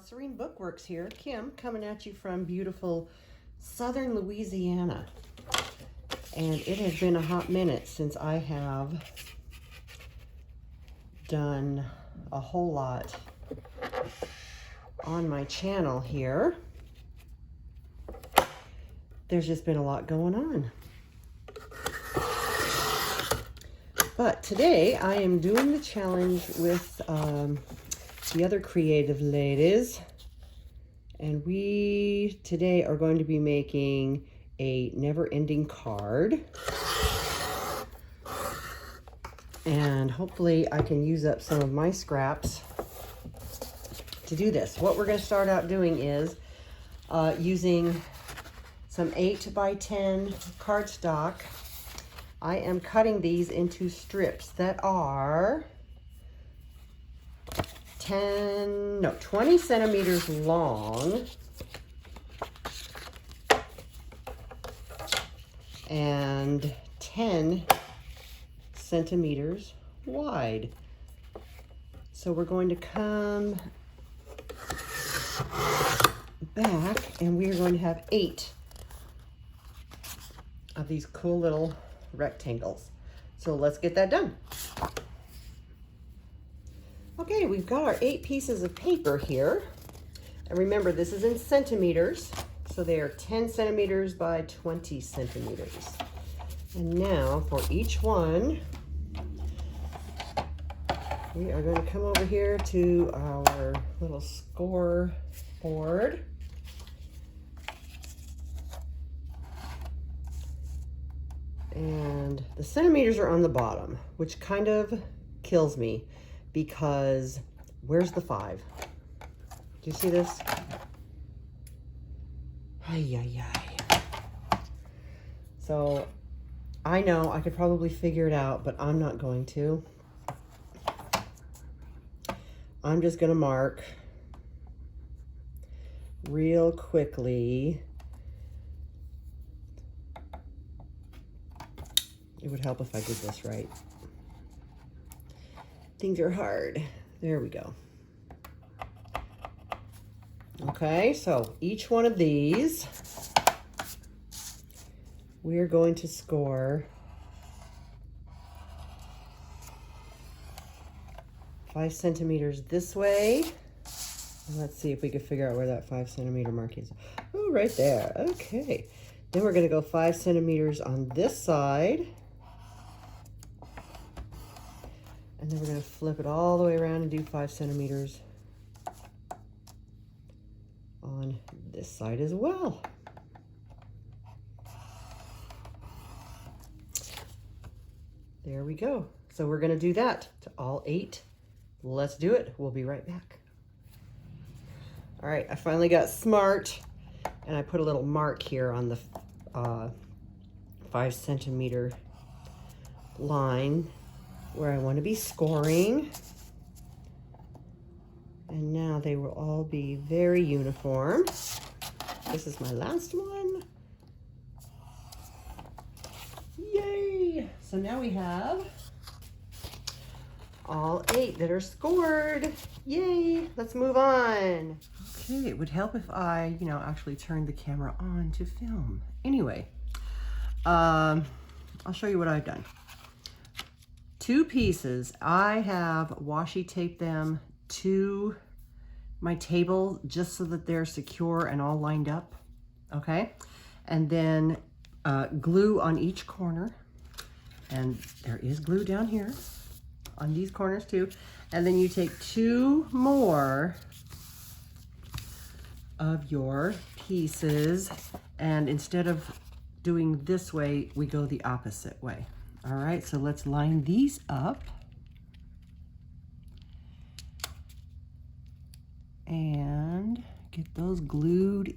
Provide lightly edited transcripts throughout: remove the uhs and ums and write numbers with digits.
Serene Bookworks here. Kim coming at you from beautiful southern Louisiana. And it has been a hot minute since I have done a whole lot on my channel here. There's just been a lot going on. But today I am doing the challenge with the other creative ladies, and we today are going to be making a never-ending card, and hopefully I can use up some of my scraps to do this. What we're going to start out doing is using some 8x10 cardstock. I am cutting these into strips that are 20 centimeters long and 10 centimeters wide. So we're going to come back and we're going to have 8 of these cool little rectangles. So let's get that done. Okay, we've got our 8 pieces of paper here. And remember, this is in centimeters. So they are 10 centimeters by 20 centimeters. And now for each one, we are going to come over here to our little score board. And the centimeters are on the bottom, which kind of kills me because where's the 5? Do you see this? Ay, ay, ay. So I know I could probably figure it out, but I'm not going to. I'm just going to mark real quickly. It would help if I did this right. Things are hard. There we go. Okay, so each one of these, we're going to score 5 centimeters this way. And let's see if we can figure out where that 5 centimeter mark is. Oh, right there. Okay. Then we're going to go 5 centimeters on this side. And then we're going to flip it all the way around and do 5 centimeters on this side as well. There we go. So we're going to do that to all 8. Let's do it. We'll be right back. All right, I finally got smart, and I put a little mark here on the 5 centimeter line where I want to be scoring. And now they will all be very uniform. This is my last one. Yay! So now we have all 8 that are scored. Yay! Let's move on. Okay, it would help if I, actually turned the camera on to film. Anyway, I'll show you what I've done. 2 pieces, I have washi taped them to my table just so that they're secure and all lined up, okay? And then glue on each corner, and there is glue down here on these corners too. And then you take 2 more of your pieces, and instead of doing this way, we go the opposite way. All right, so let's line these up. And get those glued.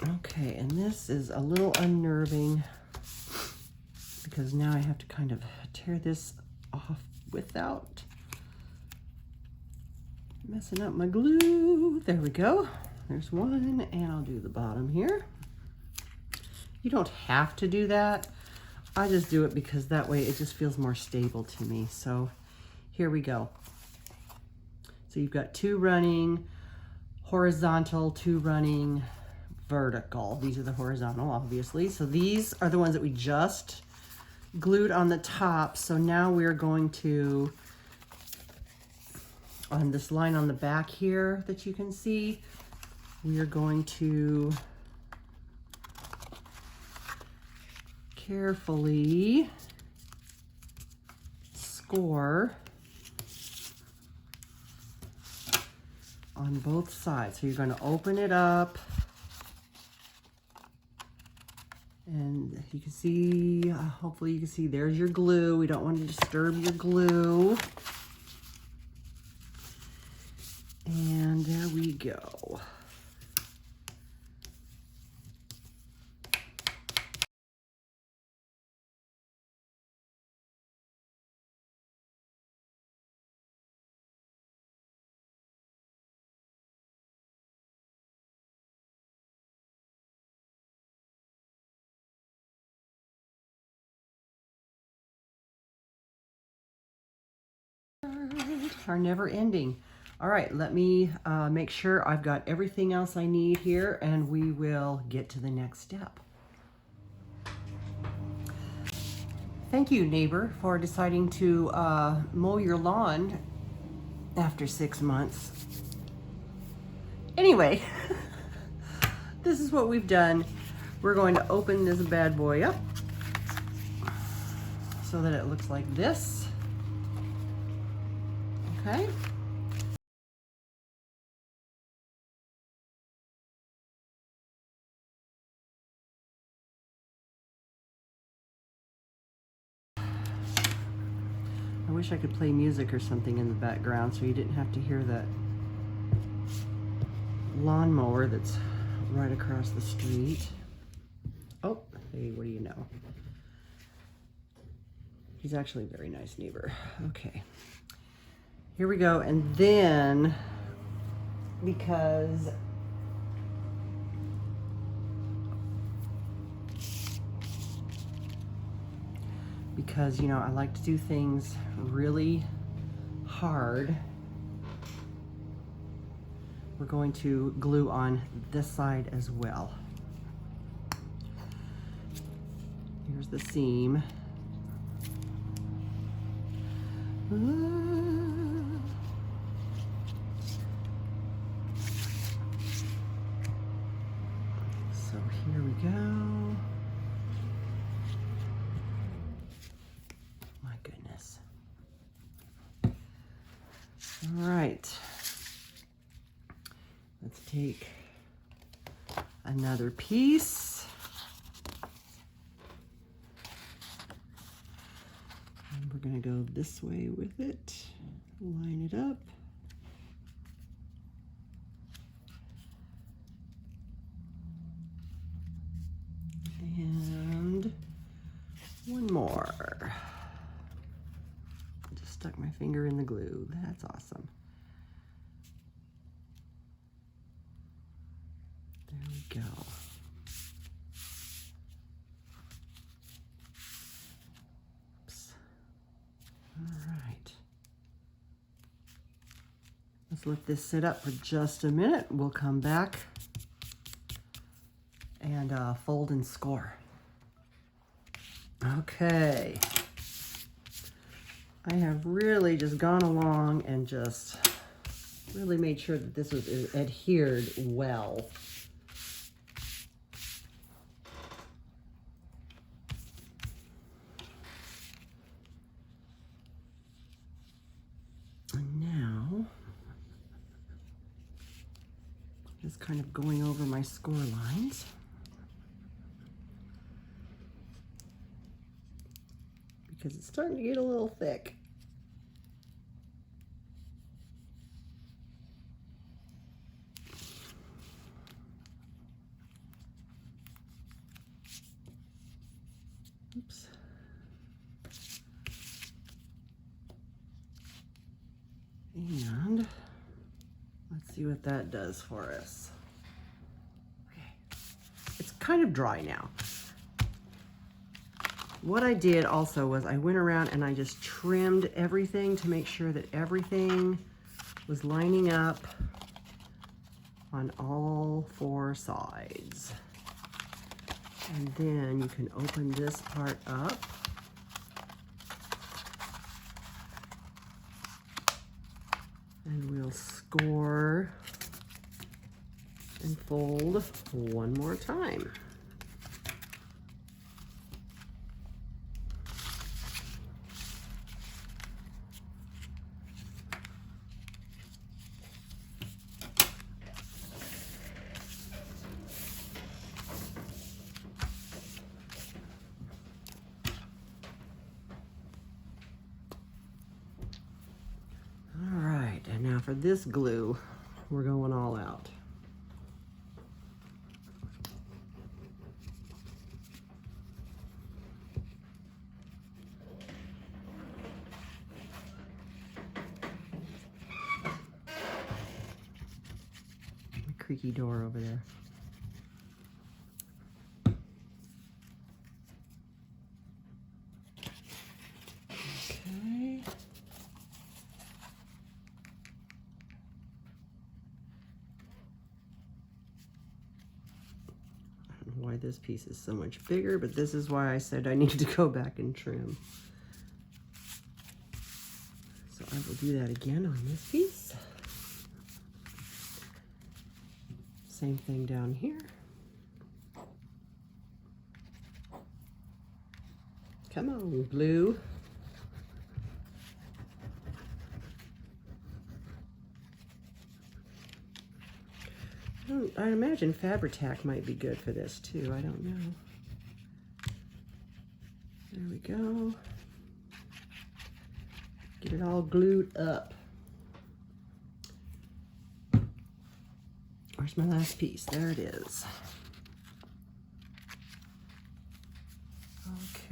Okay, and this is a little unnerving because now I have to kind of tear this off without messing up my glue. There we go. There's one, and I'll do the bottom here. You don't have to do that. I just do it because that way it just feels more stable to me. So here we go. So you've got 2 running horizontal, 2 running vertical. These are the horizontal, obviously. So these are the ones that we just glued on the top. So now we're going to, on this line on the back here that you can see, we are going to carefully score on both sides. So you're going to open it up, and you can see, hopefully you can see there's your glue. We don't want to disturb your glue. And there we go. Are never ending. All right, let me make sure I've got everything else I need here, and we will get to the next step. Thank you, neighbor, for deciding to mow your lawn after 6 months. Anyway, this is what we've done. We're going to open this bad boy up so that it looks like this. Okay. I wish I could play music or something in the background so you didn't have to hear that lawnmower that's right across the street. Oh, hey, what do you know? He's actually a very nice neighbor. Okay. Here we go. And then, because you know, I like to do things really hard, we're going to glue on this side as well. Here's the seam. So here we go. My goodness. All right. Let's take another piece. And we're going to go this way with it. Line it up. And one more. Just stuck my finger in the glue. That's awesome. There we go. Oops. All right. Let's let this sit up for just a minute. We'll come back and fold and score. Okay. I have really just gone along and just really made sure that this was adhered well. And now, just kind of going over my score lines. Because it's starting to get a little thick. Oops. And let's see what that does for us. Okay. It's kind of dry now. what I did also was I went around and I just trimmed everything to make sure that everything was lining up on all 4 sides. And then you can open this part up. And we'll score and fold one more time. And now for this glue, we're going all out. Creaky door over there. Okay. I don't know why this piece is so much bigger, but this is why I said I need to go back and trim. So I will do that again on this piece. Same thing down here. Come on, glue. I imagine Fabri-Tac might be good for this too. I don't know. There we go. Get it all glued up. Where's my last piece? There it is.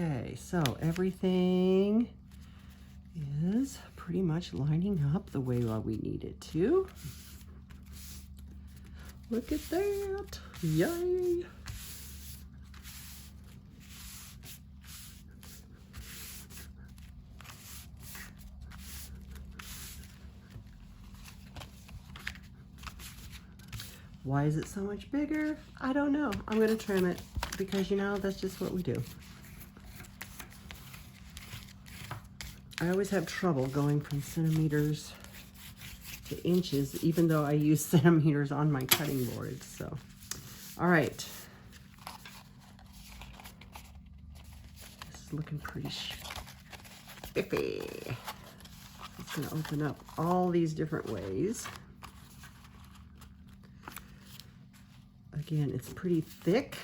Okay, so everything is pretty much lining up the way we need it to. Look at that. Yay. Why is it so much bigger? I don't know. I'm going to trim it because, you know, that's just what we do. I always have trouble going from centimeters to inches, even though I use centimeters on my cutting board. So, all right. This is looking pretty spiffy. It's going to open up all these different ways. Again, it's pretty thick.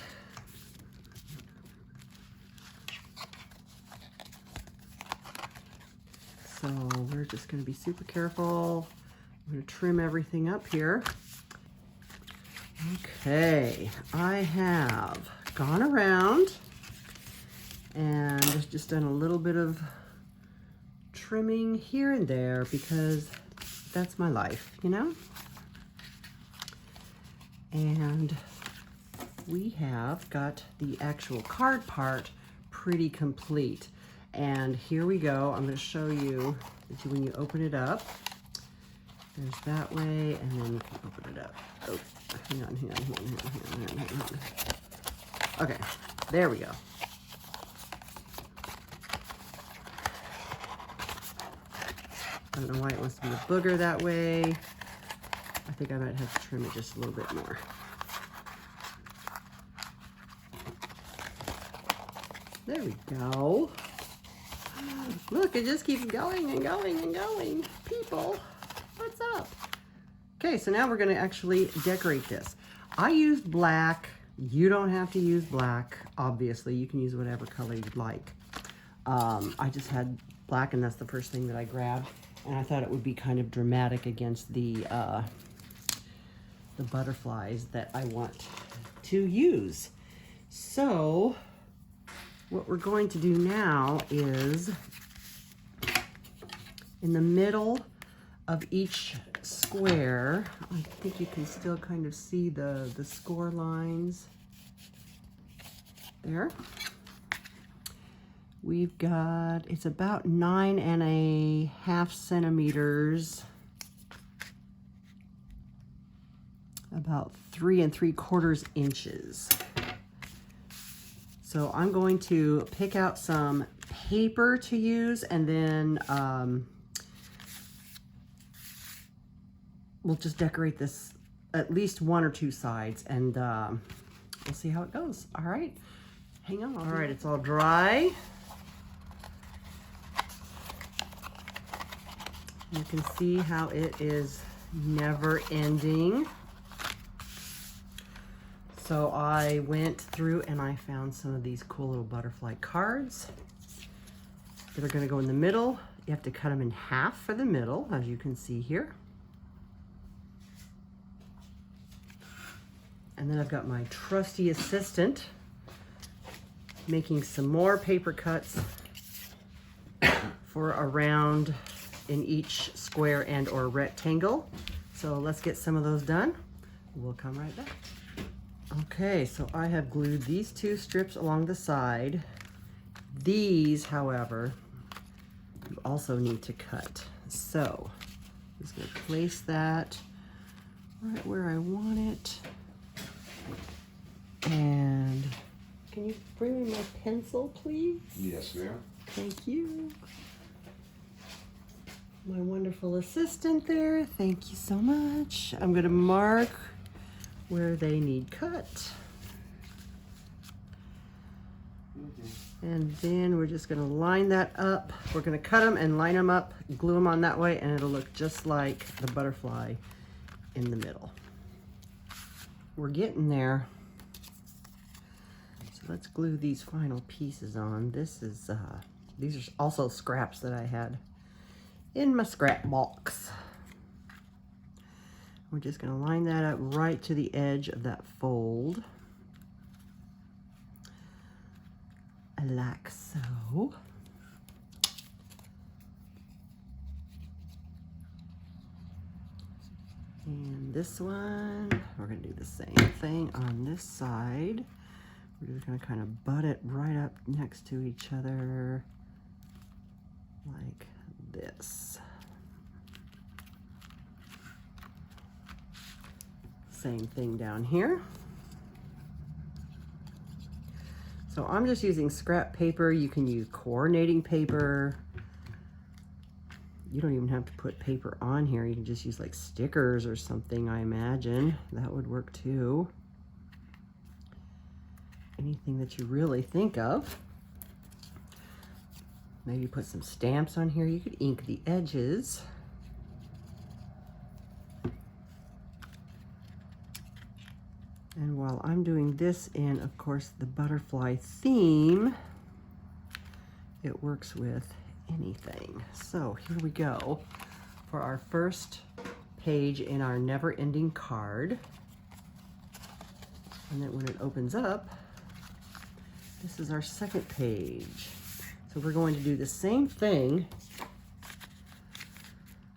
So we're just going to be super careful. I'm going to trim everything up here. Okay, I have gone around and just done a little bit of trimming here and there because that's my life, you know? And we have got the actual card part pretty complete. And here we go. I'm going to show you that when you open it up, there's that way, and then you can open it up. Oh, hang on. Okay, there we go. I don't know why it wants to be a booger that way. I think I might have to trim it just a little bit more. There we go. Look, it just keeps going and going and going. People, what's up? Okay, so now we're going to actually decorate this. I used black. You don't have to use black. Obviously, you can use whatever color you'd like. I just had black, and that's the first thing that I grabbed. And I thought it would be kind of dramatic against the butterflies that I want to use. So what we're going to do now is in the middle of each square, I think you can still kind of see the score lines there. we've got, it's about 9.5 centimeters, about 3 3/4 inches. So I'm going to pick out some paper to use, and then we'll just decorate this at least 1 or 2 sides, and we'll see how it goes. All right, hang on. All right, it's all dry. You can see how it is never ending. So I went through and I found some of these cool little butterfly cards that are going to go in the middle. You have to cut them in half for the middle, as you can see here. And then I've got my trusty assistant making some more paper cuts for a round in each square and or rectangle. So let's get some of those done. We'll come right back. Okay, so I have glued these 2 strips along the side. These, however, you also need to cut. So I'm just going to place that right where I want it. And can you bring me my pencil, please? Yes, ma'am. Thank you. My wonderful assistant there. Thank you so much. I'm going to mark where they need cut. And then we're just going to line that up. We're going to cut them and line them up, glue them on that way, and it'll look just like the butterfly in the middle. We're getting there. So let's glue these final pieces on. This is these are also scraps that I had in my scrap box. We're just going to line that up right to the edge of that fold, like so. And this one, we're going to do the same thing on this side. We're just going to kind of butt it right up next to each other like this. Same thing down here. So I'm just using scrap paper. You can use coordinating paper. You don't even have to put paper on here. You can just use like stickers or something, I imagine. That would work too. Anything that you really think of. Maybe put some stamps on here. You could ink the edges. And while I'm doing this in, of course, the butterfly theme, it works with anything. So here we go for our first page in our never-ending card. And then when it opens up, this is our second page. So we're going to do the same thing.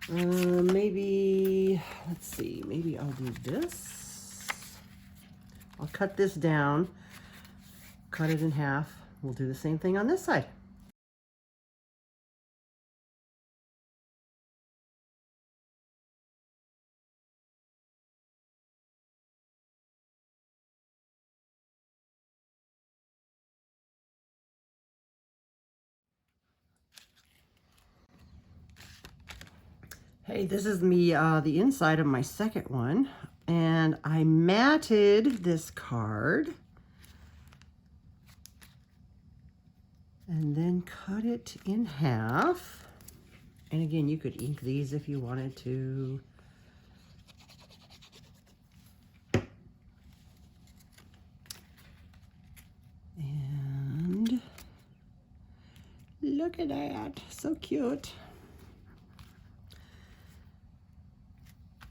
Maybe, let's see, maybe I'll do this. I'll cut this down, cut it in half. We'll do the same thing on this side. Hey, this is me, the inside of my second one, and I matted this card and then cut it in half. And again, you could ink these if you wanted to. And look at that, so cute.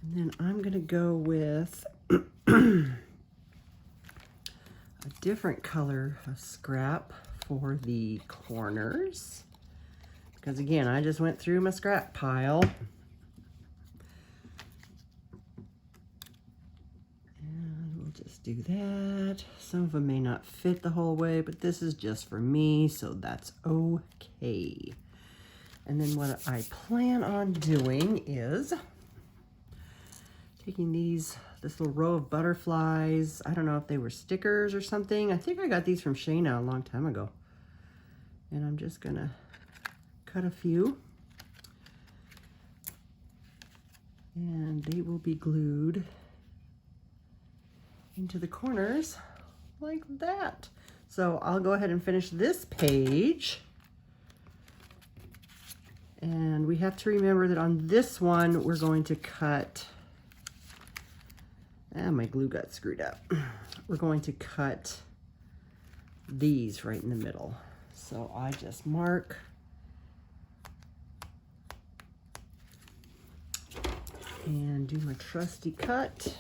And then I'm going to go with a different color of scrap for the corners. Because again, I just went through my scrap pile. And we'll just do that. Some of them may not fit the whole way, but this is just for me, so that's okay. And then what I plan on doing is taking this little row of butterflies. I don't know if they were stickers or something. I think I got these from Shayna a long time ago. And I'm just gonna cut a few. And they will be glued into the corners like that. So I'll go ahead and finish this page. And we have to remember that on this one, we're going to cut, my glue got screwed up. We're going to cut these right in the middle. So I just mark and do my trusty cut.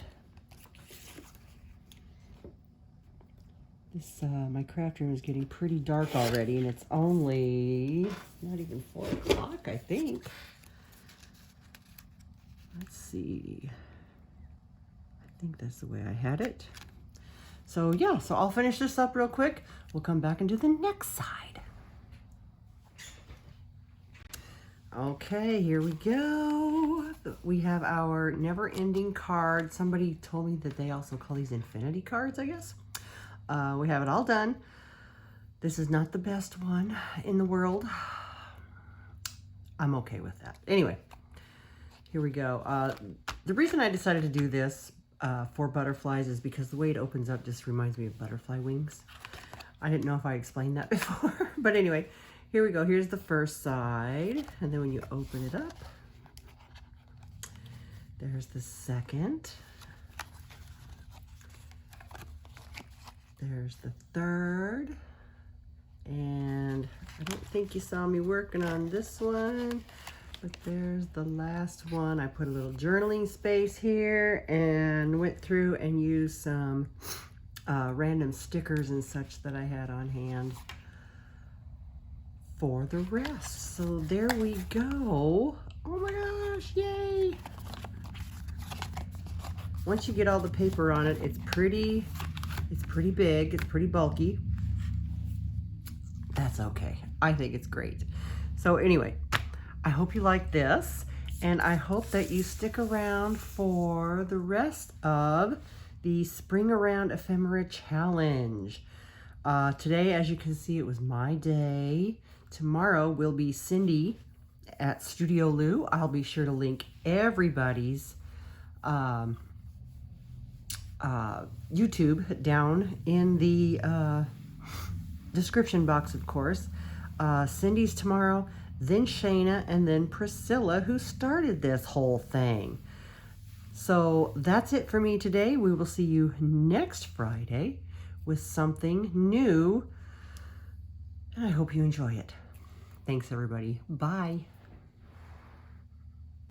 This, my craft room is getting pretty dark already, and it's only not even 4 o'clock, I think. Let's see. I think that's the way I had it. So yeah, so I'll finish this up real quick. We'll come back and do the next side. Okay, here we go. We have our never-ending card. Somebody told me that they also call these infinity cards, I guess. We have it all done. This is not the best one in the world. I'm okay with that. Anyway, here we go. The reason I decided to do this for butterflies is because the way it opens up just reminds me of butterfly wings. I didn't know if I explained that before, but anyway, here we go. Here's the first side, and then when you open it up, there's the second. There's the third, and I don't think you saw me working on this one, but there's the last one. I put a little journaling space here and went through and used some random stickers and such that I had on hand for the rest. So there we go. Oh my gosh, yay! Once you get all the paper on it, it's pretty big, it's pretty bulky. That's okay. I think it's great. So anyway, I hope you like this, and I hope that you stick around for the rest of the Spring Around Ephemera Challenge. Today, as you can see, it was my day. Tomorrow will be Cindy at Studioloo. I'll be sure to link everybody's YouTube down in the description box, of course. Cindy's tomorrow, then Shayna, and then Priscilla, who started this whole thing. So that's it for me today. We will see you next Friday with something new, and I hope you enjoy it. Thanks, everybody. Bye.